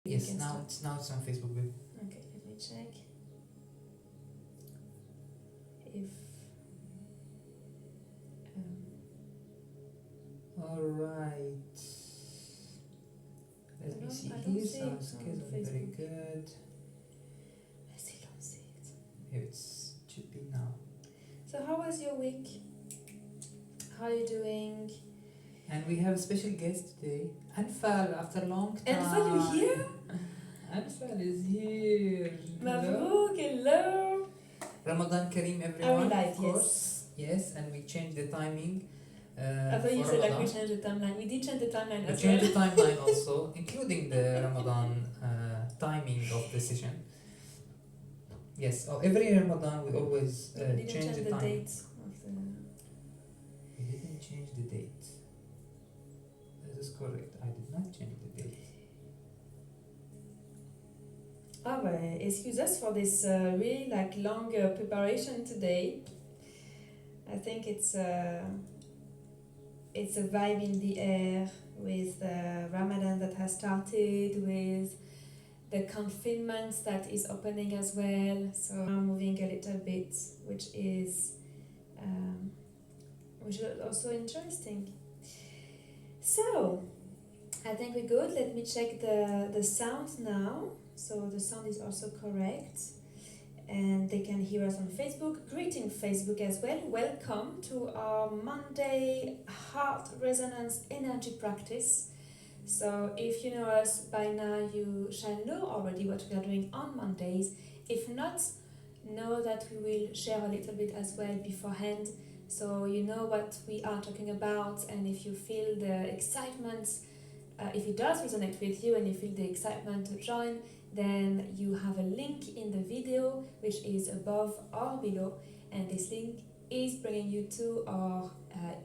Yes, now it's on Facebook. Babe. Okay, let me check. If All right. Let me see I don't here. see Sound it on skills are very Facebook. good. I still don't see it. Here it should be now. So how was your week? How are you doing? And we have a special guest today, Anfal, after a long time. Anfal, you here? Anfal is here. Mabrouk, hello. Ramadan Kareem, Are everyone. we live? Of course. Yes, and we changed the timing. I thought you for said like Ramadan. we changed the timeline. We did change the timeline We as changed well. the timeline also, including the Ramadan timing of the session. Yes, every Ramadan we always We didn't change the the time. date of the. We didn't change the date. That is correct. I did not change the date. Ah, well, excuse us for this really like long preparation today. I think it's a vibe in the air with Ramadan that has started, with the confinement that is opening as well. So I'm moving a little bit, which is also interesting. So I think we're good. Let me check the sound now. So the sound is also correct. And they can hear us on Facebook. Greeting Facebook as well. Welcome to our Monday Heart Resonance Energy Practice. So if you know us by now, you shall know already what we are doing on Mondays. If not, know that we will share a little bit as well beforehand, so you know what we are talking about. And if you feel the excitement, if it does resonate with you and you feel the excitement to join, then you have a link in the video which is above or below, and this link is bringing you to our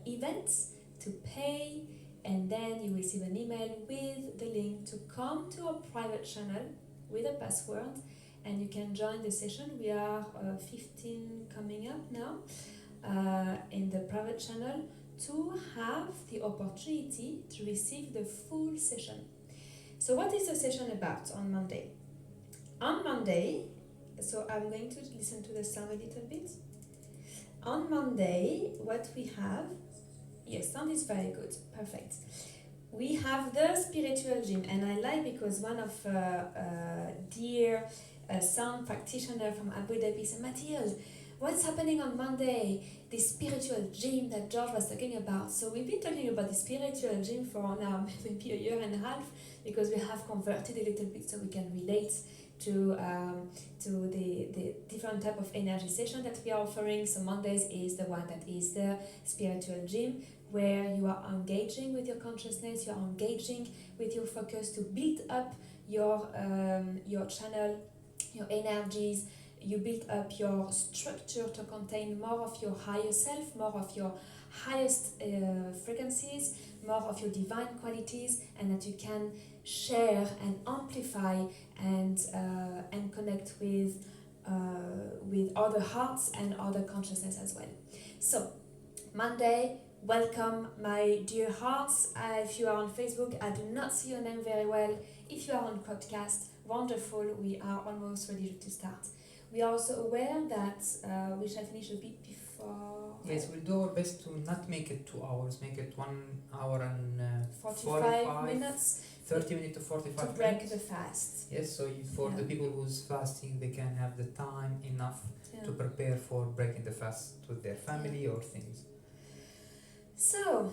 events to pay, and then you receive an email with the link to come to our private channel with a password, and you can join the session. We are 15 coming up now in the private channel to have the opportunity to receive the full session. So what is the session about on Monday? On Monday, so I'm going to listen to the sound a little bit. On Monday, what we have, yes, sound is very good, perfect. We have the spiritual gym, and I like because one of dear sound practitioner from Abu Dhabi said, Mathilde, what's happening on Monday? The spiritual gym that George was talking about. So we've been talking about the spiritual gym for now maybe a year and a half, because we have converted a little bit so we can relate to the different type of energy session that we are offering. So Mondays is the one that is the spiritual gym, where you are engaging with your consciousness, you are engaging with your focus to build up your channel, your energies. You build up your structure to contain more of your higher self, more of your highest frequencies, more of your divine qualities, and that you can share and amplify and connect with other hearts and other consciousness as well. So Monday, welcome my dear hearts. If you are on Facebook, I do not see your name very well. If you are on podcast, wonderful, we are almost ready to start. We are also aware that we shall finish a bit before. Yes, we'll do our best to not make it 2 hours, make it 1 hour and 45 minutes. 30 minutes to 45 to break minutes. the fast. Yes, so for the people who's fasting, they can have the time enough to prepare for breaking the fast with their family or things. So,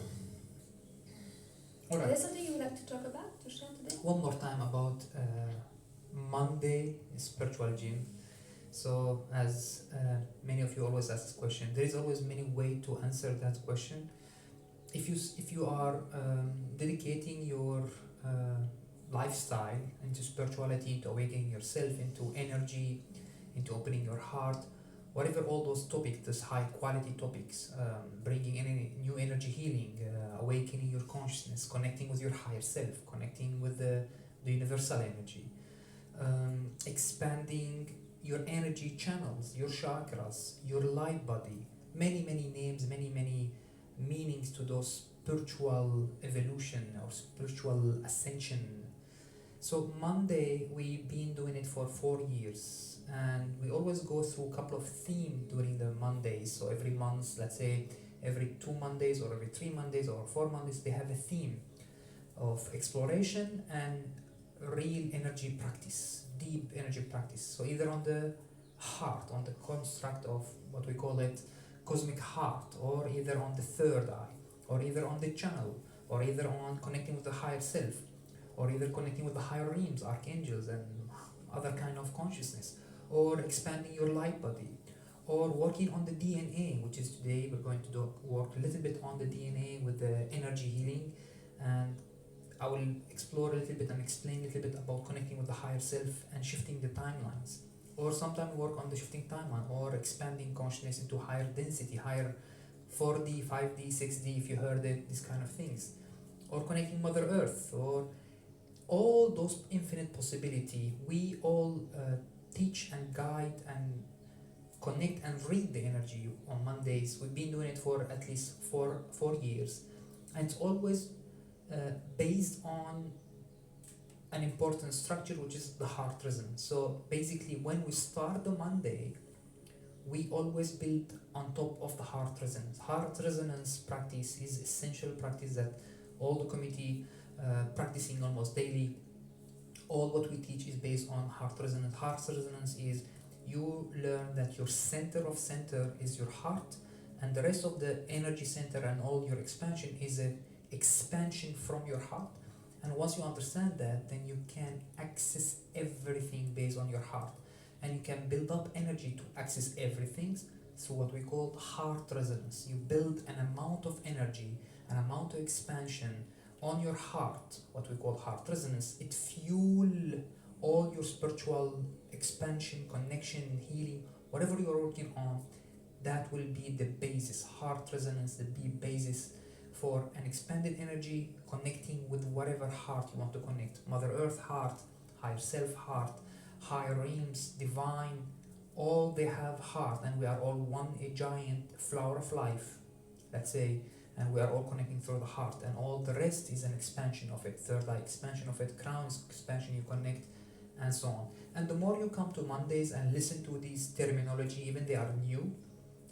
all right. Is there something you would like to talk about, to share today? One more time about Monday spiritual gym. So as many of you always ask this question, there is always many ways to answer that question. If you are dedicating your lifestyle into spirituality, into awakening yourself, into energy, into opening your heart, whatever all those topics, those high quality topics, bringing any new energy healing, awakening your consciousness, connecting with your higher self, connecting with the universal energy, expanding your energy channels, your chakras, your light body, many names, many meanings to those spiritual evolution or spiritual ascension. So Monday, we've been doing it for 4 years, and we always go through a couple of themes during the Mondays. So every month, let's say every 2 Mondays or every 3 Mondays or 4 Mondays, they have a theme of exploration and real energy practice, deep energy practice. So either on the heart, on the construct of what we call it cosmic heart, or either on the third eye, or either on the channel, or either on connecting with the higher self, or either connecting with the higher realms, archangels, and other kind of consciousness, or expanding your light body, or working on the DNA, which is today we're going to work a little bit on the DNA with the energy healing, and I will explore a little bit and explain a little bit about connecting with the higher self and shifting the timelines, or sometimes work on the shifting timeline or expanding consciousness into higher density, higher 4D, 5D, 6D, if you heard it, these kind of things, or connecting Mother Earth, or all those infinite possibility. We all teach and guide and connect and read the energy on Mondays. We've been doing it for at least four years, and it's always based on an important structure, which is the heart resonance. So basically, when we start the Monday, we always build on top of the heart resonance. Heart resonance practice is essential practice that all the community practicing almost daily. All what we teach is based on heart resonance. Heart resonance is you learn that your center of center is your heart, and the rest of the energy center and all your expansion is a expansion from your heart. And once you understand that, then you can access everything based on your heart, and you can build up energy to access everything through what we call heart resonance. You build an amount of energy, an amount of expansion on your heart, what we call heart resonance. It fuel all your spiritual expansion, connection, healing, whatever you're working on. That will be the basis. Heart resonance, the basis for an expanded energy, connecting with whatever heart you want to connect. Mother Earth heart, higher self heart, higher realms, divine, all they have heart, and we are all one, a giant flower of life, let's say, and we are all connecting through the heart, and all the rest is an expansion of it. Third eye expansion of it, crown expansion, you connect, and so on. And the more you come to Mondays and listen to these terminology, even they are new,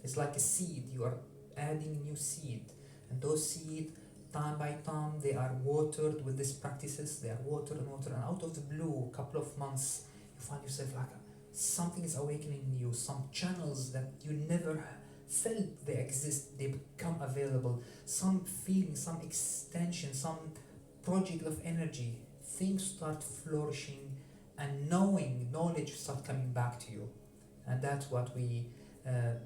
it's like a seed. You are adding new seed, and those seed, time by time, they are watered with these practices. They are watered and watered, and out of the blue, a couple of months, you find yourself like something is awakening in you. Some channels that you never felt they exist, they become available. Some feeling, some extension, some project of energy. Things start flourishing, and knowledge start coming back to you, and that's what we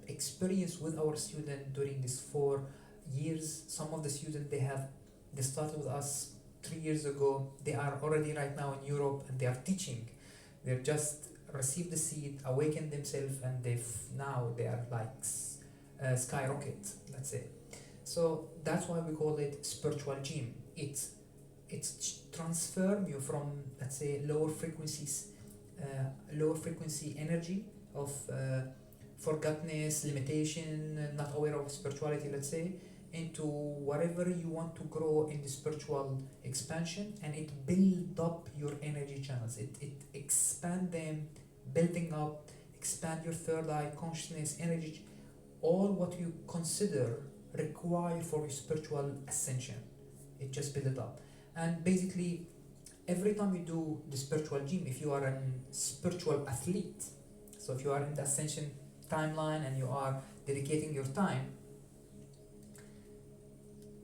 experience with our student during these 4 years. Some of the students they started with us 3 years ago. They are already right now in Europe, and they are teaching. They've just received the seed, awakened themselves, and now they are like skyrocket, let's say. So that's why we call it spiritual gym. It's transform you from, let's say, lower frequency energy of forgottenness, limitation, not aware of spirituality, let's say, into whatever you want to grow in the spiritual expansion, and it build up your energy channels. It expand them, building up, expand your third eye, consciousness, energy, all what you consider required for your spiritual ascension. It just build it up. And basically, every time you do the spiritual gym, if you are a spiritual athlete, so if you are in the ascension timeline and you are dedicating your time,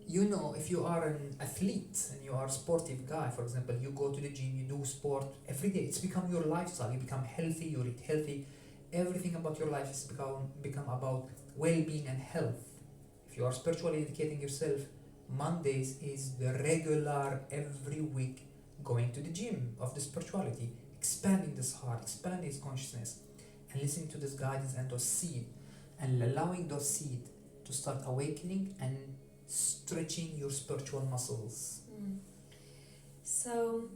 if you are an athlete and you are a sportive guy, for example, you go to the gym, you do sport every day, it's become your lifestyle. You become healthy, you eat healthy, everything about your life has become about well-being and health. If you are spiritually dedicating yourself, Mondays is the regular every week going to the gym of the spirituality, expanding this heart, expanding this consciousness, and listening to this guidance and those seed, and allowing those seed to start awakening and stretching your spiritual muscles. So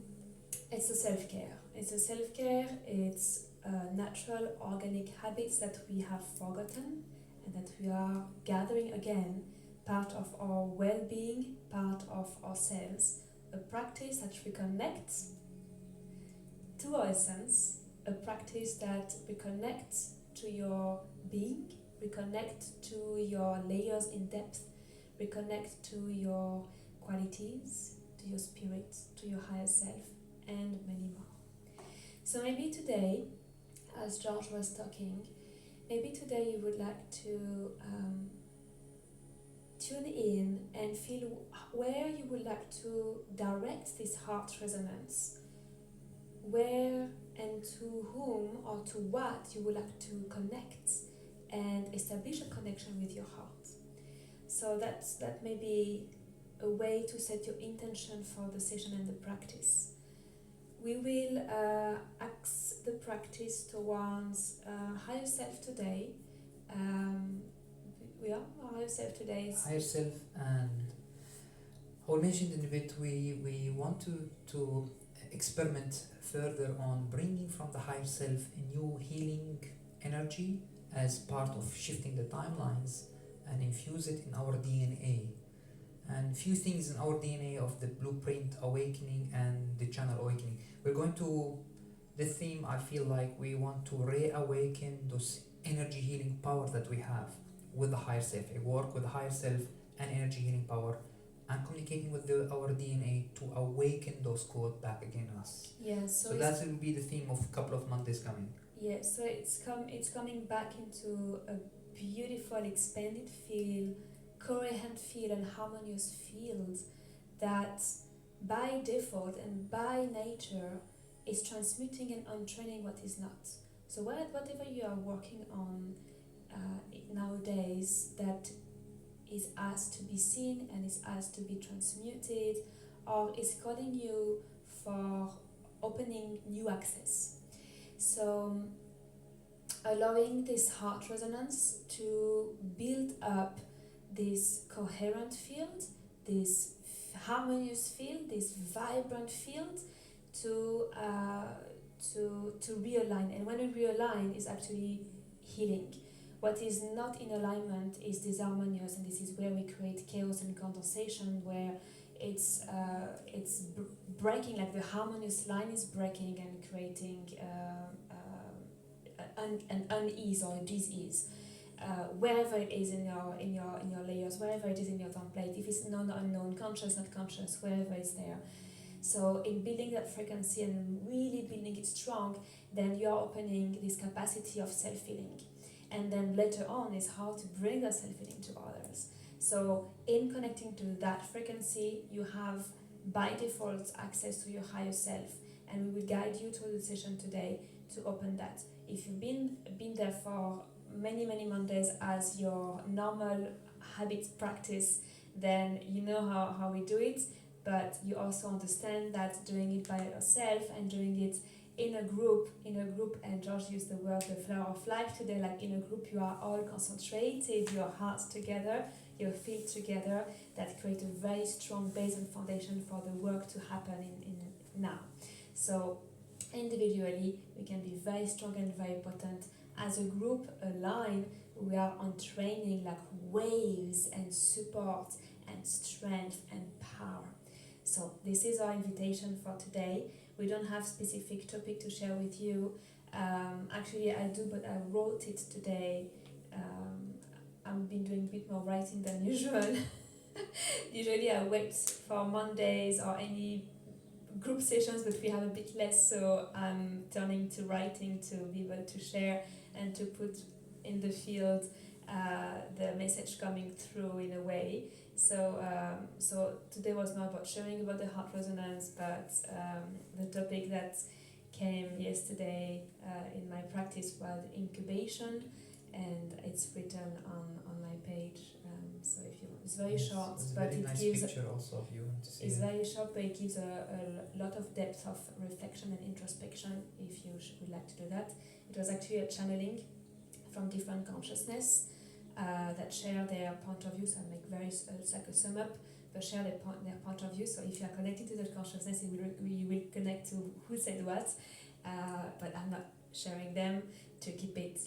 it's a self-care. It's natural organic habits that we have forgotten and that we are gathering again, part of our well-being, part of ourselves, a practice that reconnects to our essence, a practice that reconnects to your being, reconnect to your layers in depth, reconnect to your qualities, to your spirit, to your higher self, and many more. So maybe today, as George was talking, maybe today you would like to tune in and feel where you would like to direct this heart resonance, where and to whom or to what you would like to connect and establish a connection with your heart. So that may be a way to set your intention for the session and the practice. We will axe the practice towards higher self today. We are higher self today. Higher self, and I mentioned in a bit, we want to experiment further on bringing from the higher self a new healing energy as part of shifting the timelines and infuse it in our DNA. And few things in our DNA of the blueprint awakening and the channel awakening. We're going to, the theme, I feel like we want to reawaken those energy healing power that we have with the higher self. I work with the higher self and energy healing power and communicating with our DNA to awaken those codes back again in us. Yeah, so that will be the theme of a couple of Mondays coming. Yeah, so it's coming back into a beautiful expanded field, coherent field and harmonious field that by default and by nature is transmuting and untraining what is not. So whatever you are working on nowadays that is asked to be seen and is asked to be transmuted or is calling you for opening new access. So allowing this heart resonance to build up this coherent field, this harmonious field, this vibrant field to realign. And when we realign is actually healing. What is not in alignment is disharmonious, and this is where we create chaos and condensation, where it's breaking, like the harmonious line is breaking and creating an unease or a dis-ease. Wherever it is in your layers, wherever it is in your template, if it's unknown, conscious, not conscious, wherever it's there. So in building that frequency and really building it strong, then you are opening this capacity of self-healing. And then later on is how to bring that self-healing to others. So in connecting to that frequency, you have by default access to your higher self, and we will guide you through the session today to open that. If you've been there for many Mondays as your normal habit practice, then you know how we do it, but you also understand that doing it by yourself and doing it in a group, and George used the word the flower of life today, like in a group you are all concentrated, your hearts together, your feet together, that create a very strong base and foundation for the work to happen in now. So individually we can be very strong and very potent. As a group, a line, we are on training like waves and support and strength and power. So this is our invitation for today. We don't have specific topic to share with you. Actually I do, but I wrote it today. I've been doing a bit more writing than usual. Usually I wait for Mondays or any group sessions, but we have a bit less, so I'm turning to writing to be able to share and to put in the field the message coming through in a way. So today was not about sharing about the heart resonance, but the topic that came yesterday in my practice was incubation, and it's written on my page. So if you want, it's very short, it's but very it nice gives picture also of you to see. It's very short, but it gives a lot of depth of reflection and introspection if you would like to do that. It was actually a channeling from different consciousness that share their point of view. So I make it's like a sum up, but share their point of view. So if you are connected to that consciousness, we will connect to who said what. But I'm not sharing them to keep it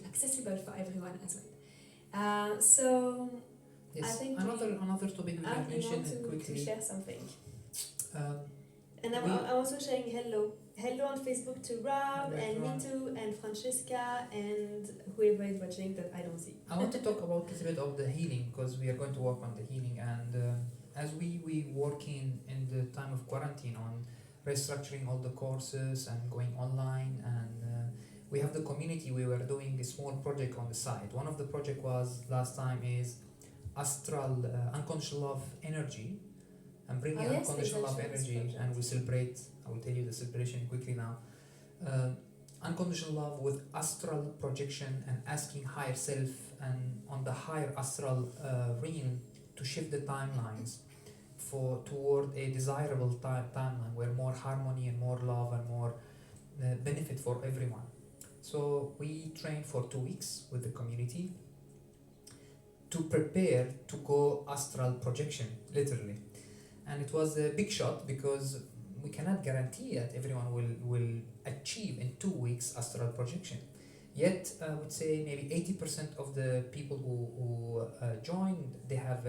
accessible for everyone as well. So Yes, I think another topic we can mention to quickly. share something. Um, And I we- want also saying hello. Hello on Facebook to Rob Hello, and everyone. Nitu and Francesca and whoever is watching that I don't see. I want to talk about a little bit of the healing because we are going to work on the healing, and as we working in the time of quarantine on restructuring all the courses and going online, and we have the community. We were doing a small project on the side. One of the project was last time is astral unconditional love energy, and bringing Yes, unconditional love exactly, this energy, project. and we celebrate. I will tell you the celebration quickly now. uh, Unconditional love with astral projection and asking higher self and on the higher astral realm to shift the timelines for toward a desirable timeline where more harmony and more love and more benefit for everyone. So we trained for 2 weeks with the community to prepare to go astral projection, literally. And it was a big shot because we cannot guarantee that everyone will achieve in 2 weeks astral projection. Yet, I would say maybe 80% of the people who joined, they have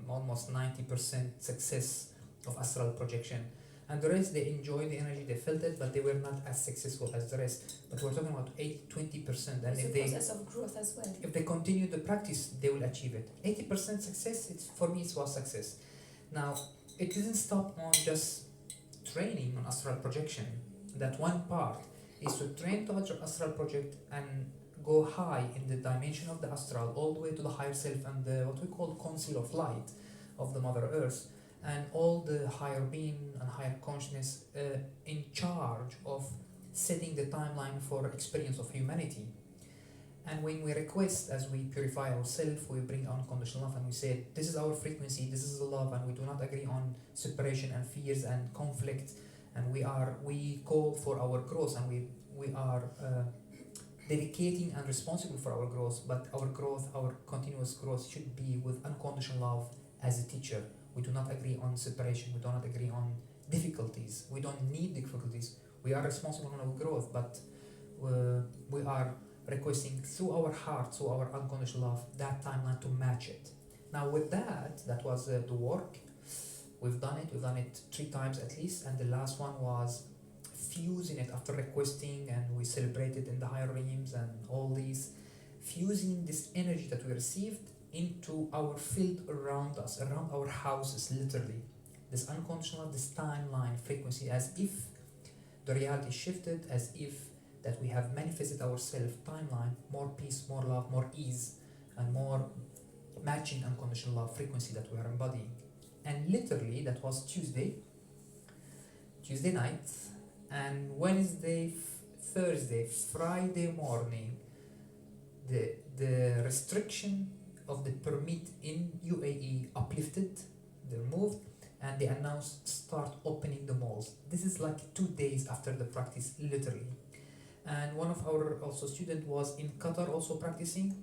almost 90% success of astral projection. And the rest, they enjoyed the energy, they felt it, but they were not as successful as the rest. But we're talking about 20%. And It's a if they process of growth as well. if they continue the practice, they will achieve it. 80% success, for me, it was success. Now, it didn't stop on just training on astral projection. That one part is to train to astral project and go high in the dimension of the astral, all the way to the higher self and the what we call council of light of the Mother Earth, and all the higher being and higher consciousness in charge of setting the timeline for experience of humanity. And when we request, as we purify ourselves, we bring unconditional love and we say, this is our frequency, this is the love, and we do not agree on separation and fears and conflict. And we call for our growth, and we are dedicating and responsible for our growth. But our growth, our continuous growth, should be with unconditional love as a teacher. We do not agree on separation. We do not agree on difficulties. We don't need difficulties. We are responsible for our growth, but we are requesting through our heart, through our unconditional love, that timeline to match it. Now with that was the work. We've done it 3 times at least, and the last one was fusing it after requesting, and we celebrated in the higher realms and all these, fusing this energy that we received into our field around us, around our houses, literally. This unconditional, this timeline frequency, as if the reality shifted, as if that we have manifested ourselves timeline, more peace, more love, more ease, and more matching unconditional love frequency that we are embodying. And literally that was Tuesday night, and Wednesday, Thursday, Friday morning, the restriction of the permit in UAE uplifted, they removed, and they announced start opening the malls. This is like 2 days after the practice, literally. And one of our also student was in Qatar also practicing,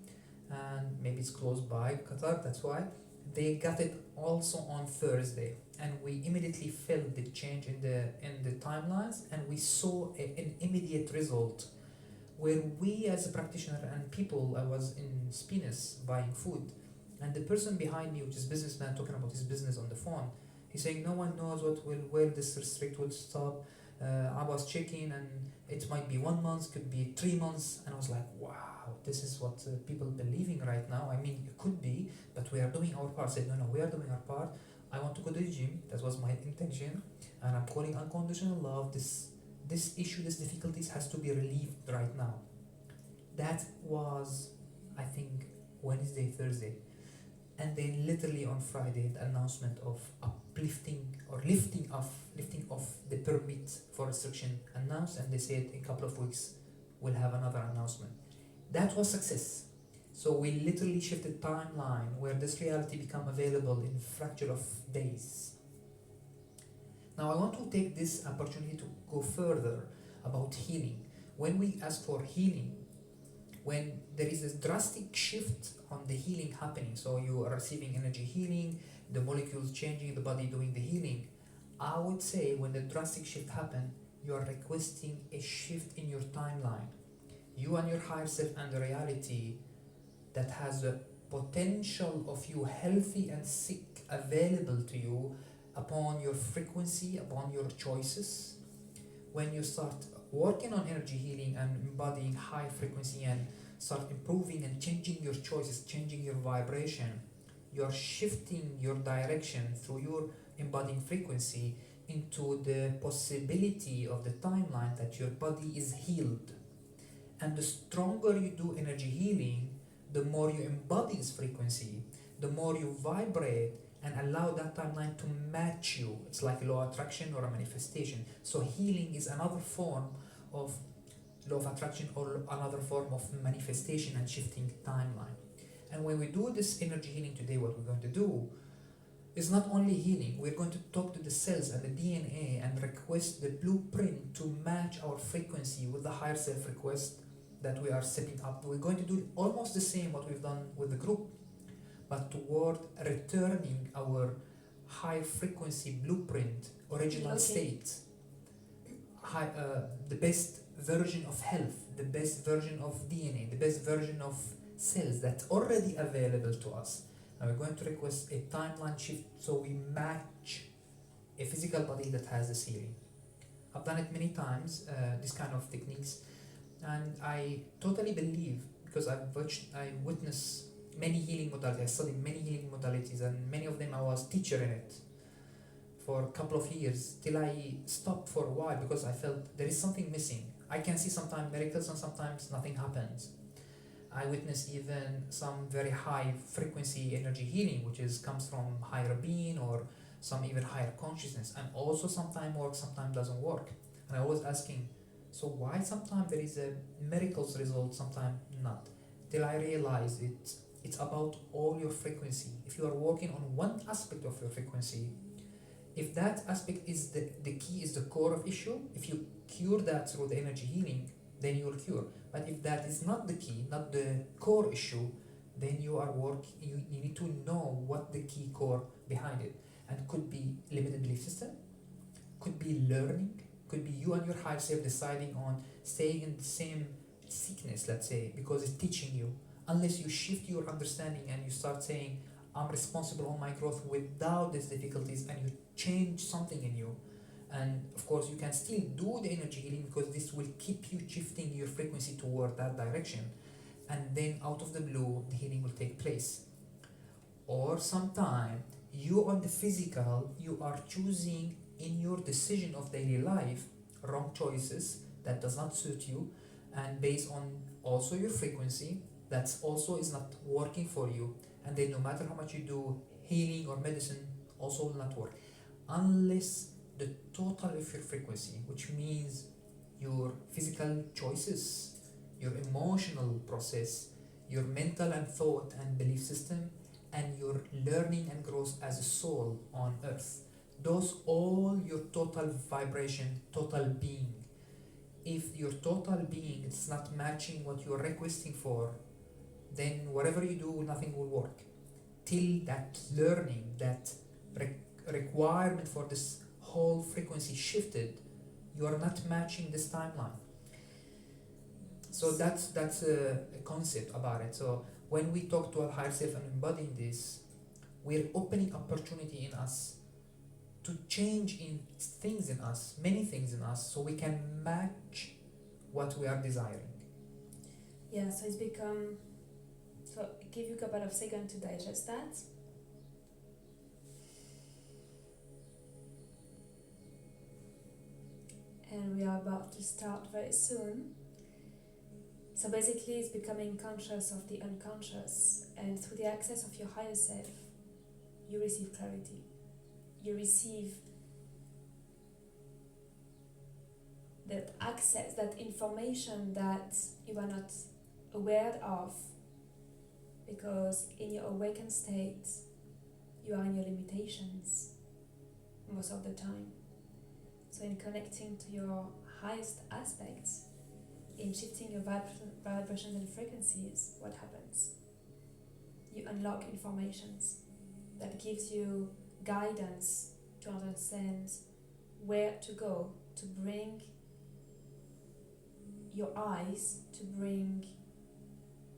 and maybe it's close by Qatar, that's why they got it also on Thursday, and we immediately felt the change in the timelines, and we saw an immediate result where we as a practitioner and people. I was in Spinas buying food, and the person behind me, which is businessman, talking about his business on the phone, he's saying no one knows where this restrict will stop. I was checking, and it might be 1 month, could be 3 months, and I was like, wow, this is what people believing right now. I mean, it could be, but we are doing our part. I said, no, we are doing our part. I want to go to the gym. That was my intention, and I'm calling unconditional love. This issue, this difficulties has to be relieved right now. That was, I think, Wednesday, Thursday. And then literally on Friday, the announcement of uplifting or lifting off the permit for restriction announced, and they said in a couple of weeks we'll have another announcement. That was success. So we literally shifted timeline where this reality become available in fracture of days. Now I want to take this opportunity to go further about healing. When we ask for healing, when there is a drastic shift on the healing happening, so you are receiving energy healing, the molecules changing, the body doing the healing, I would say when the drastic shift happen, you are requesting a shift in your timeline. You and your higher self and the reality that has the potential of you healthy and sick available to you upon your frequency, upon your choices, when you start working on energy healing and embodying high frequency and start improving and changing your choices, changing your vibration, you're shifting your direction through your embodying frequency into the possibility of the timeline that your body is healed. And the stronger you do energy healing, the more you embody this frequency, the more you vibrate and allow that timeline to match you. It's like law of attraction or a manifestation. So healing is another form of law of attraction or another form of manifestation and shifting timeline. And when we do this energy healing today, what we're going to do is not only healing, we're going to talk to the cells and the DNA and request the blueprint to match our frequency with the higher self request that we are setting up. We're going to do almost the same what we've done with the group, but toward returning our high frequency blueprint, original state, the best version of health, the best version of DNA, the best version of cells that's already available to us. Now we're going to request a timeline shift so we match a physical body that has this healing. I've done it many times, this kind of techniques, and I totally believe, because I witnessed many healing modalities, I studied many healing modalities, and many of them I was teacher in it for a couple of years till I stopped for a while because I felt there is something missing. I can see sometimes miracles and sometimes nothing happens. I witness even some very high frequency energy healing, which comes from higher being or some even higher consciousness, and also sometimes works, sometimes doesn't work. And I was asking, so why sometimes there is a miracles result, sometimes not? Till I realized it's about all your frequency. If you are working on one aspect of your frequency, if that aspect is the key, is the core of issue, if you cure that through the energy healing, then you will cure. But if that is not the key, not the core issue, then you need to know what the key core behind it. And could be limited belief system, could be learning, could be you and your higher self deciding on staying in the same sickness, let's say, because it's teaching you. Unless you shift your understanding and you start saying, I'm responsible on my growth without these difficulties, and you change something in you. And of course you can still do the energy healing because this will keep you shifting your frequency toward that direction, and then out of the blue the healing will take place. Or sometime you on the physical, you are choosing in your decision of daily life wrong choices that does not suit you, and based on also your frequency that's also is not working for you, and then no matter how much you do healing or medicine also will not work unless the total of your frequency, which means your physical choices, your emotional process, your mental and thought and belief system, and your learning and growth as a soul on earth, those all your total vibration, total being. If your total being is not matching what you're requesting for, then whatever you do, nothing will work till that learning, that requirement for this whole frequency shifted. You are not matching this timeline. So that's a concept about it. So when we talk to our higher self and embodying this, we're opening opportunity in us to change in things in us, many things in us, so we can match what we are desiring. Yeah, so it's become, so give you a couple of seconds to digest that. And we are about to start very soon. So basically it's becoming conscious of the unconscious, and through the access of your higher self, you receive clarity. You receive that access, that information that you are not aware of, because in your awakened state, you are in your limitations most of the time. So in connecting to your highest aspects, in shifting your vibrations and frequencies, what happens? You unlock informations that gives you guidance to understand where to go, to bring your eyes, to bring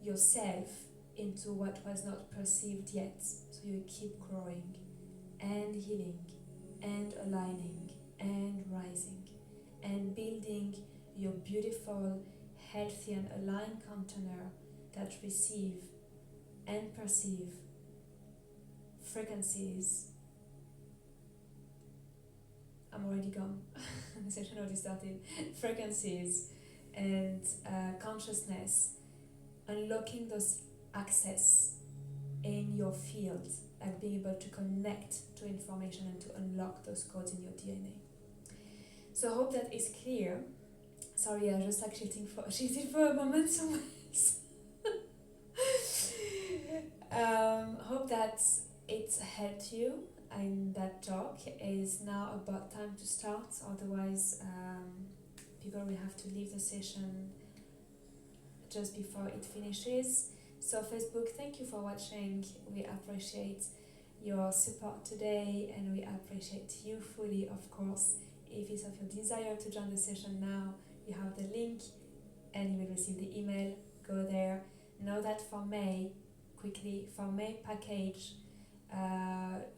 yourself into what was not perceived yet. So you keep growing and healing and aligning and rising and building beautiful, healthy and aligned container that receive and perceive frequencies. I'm already gone. The session already started. Frequencies and consciousness, unlocking those access in your field, like being able to connect to information and to unlock those codes in your DNA. So I hope that is clear. Sorry, I just like shifted for a moment somewhere else. Hope that it helped you, and that talk is now about time to start. Otherwise, people will have to leave the session just before it finishes. So Facebook, thank you for watching. We appreciate your support today, and we appreciate you fully, of course. If it's of your desire to join the session now, you have the link and you will receive the email. Go there. Know that for May package,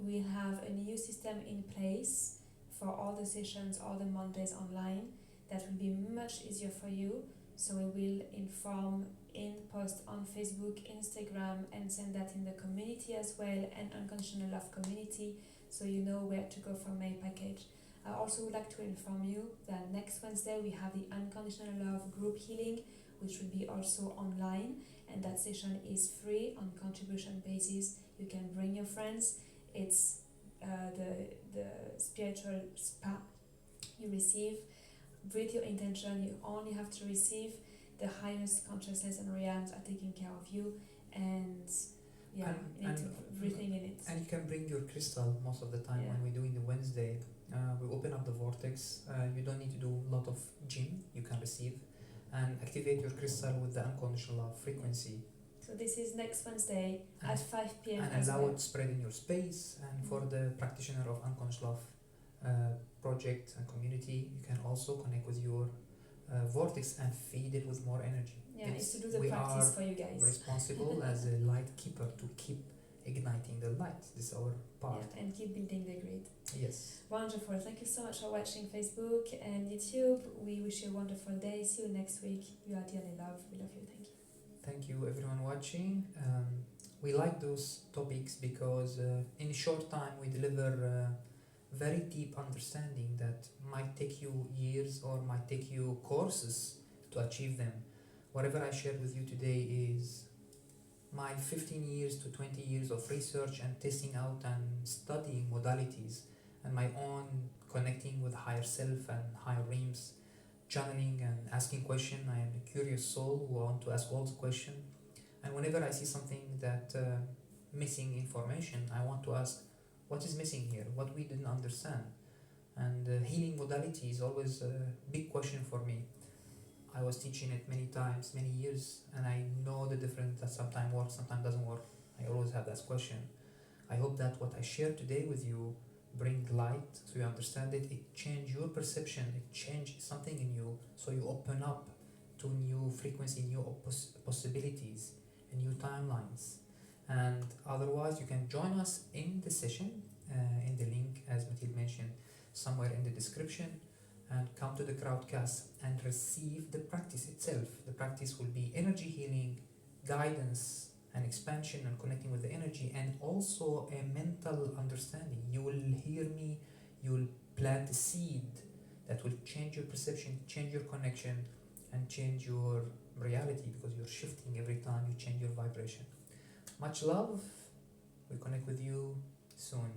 we'll have a new system in place for all the sessions, all the Mondays online. That will be much easier for you. So we will inform in post on Facebook, Instagram, and send that in the community as well, and Unconditional Love community, so you know where to go for May package. I also would like to inform you that next Wednesday we have the Unconditional Love group healing, which will be also online, and that session is free on contribution basis. You can bring your friends. It's the spiritual spa you receive. With your intention, you only have to receive. The highest consciousness and realms are taking care of you, and you need to breathing in it. And you can bring your crystal most of the time. When we're doing the Wednesday. We open up the vortex. You don't need to do a lot of gym. You can receive and activate your crystal with the unconditional love frequency. So this is next Wednesday at 5 p.m. And allow it to spread in your space. And for the practitioner of unconditional love project and community, you can also connect with your vortex and feed it with more energy. Yeah, it's to do the practice for you guys. Responsible as a light keeper to keep igniting the light. This is our part. Yeah, and keep building the grid. Yes. Wonderful. Thank you so much for watching Facebook and YouTube. We wish you a wonderful day. See you next week. You are dearly loved. We love you. Thank you. Thank you everyone watching. We like those topics because in a short time we deliver very deep understanding that might take you years or might take you courses to achieve them. Whatever I shared with you today is my 15 years to 20 years of research and testing out and studying modalities, and my own connecting with higher self and higher realms, channeling and asking questions. I am a curious soul who want to ask all the questions, and whenever I see something that missing information, I want to ask what is missing here, what we didn't understand. And healing modality is always a big question for me. I was teaching it many times, many years, and I know the difference that sometimes works, sometimes doesn't work. I always have that question. I hope that what I share today with you bring light so you understand it. It change your perception, it change something in you, so you open up to new frequency, new possibilities, and new timelines. And otherwise, you can join us in the session in the link, as Mathilde mentioned, somewhere in the description, and come to the crowdcast and receive the practice itself. The practice will be energy healing, guidance and expansion and connecting with the energy, and also a mental understanding. You will hear me, you will plant the seed that will change your perception, change your connection, and change your reality, because you're shifting every time you change your vibration. Much love. We connect with you soon.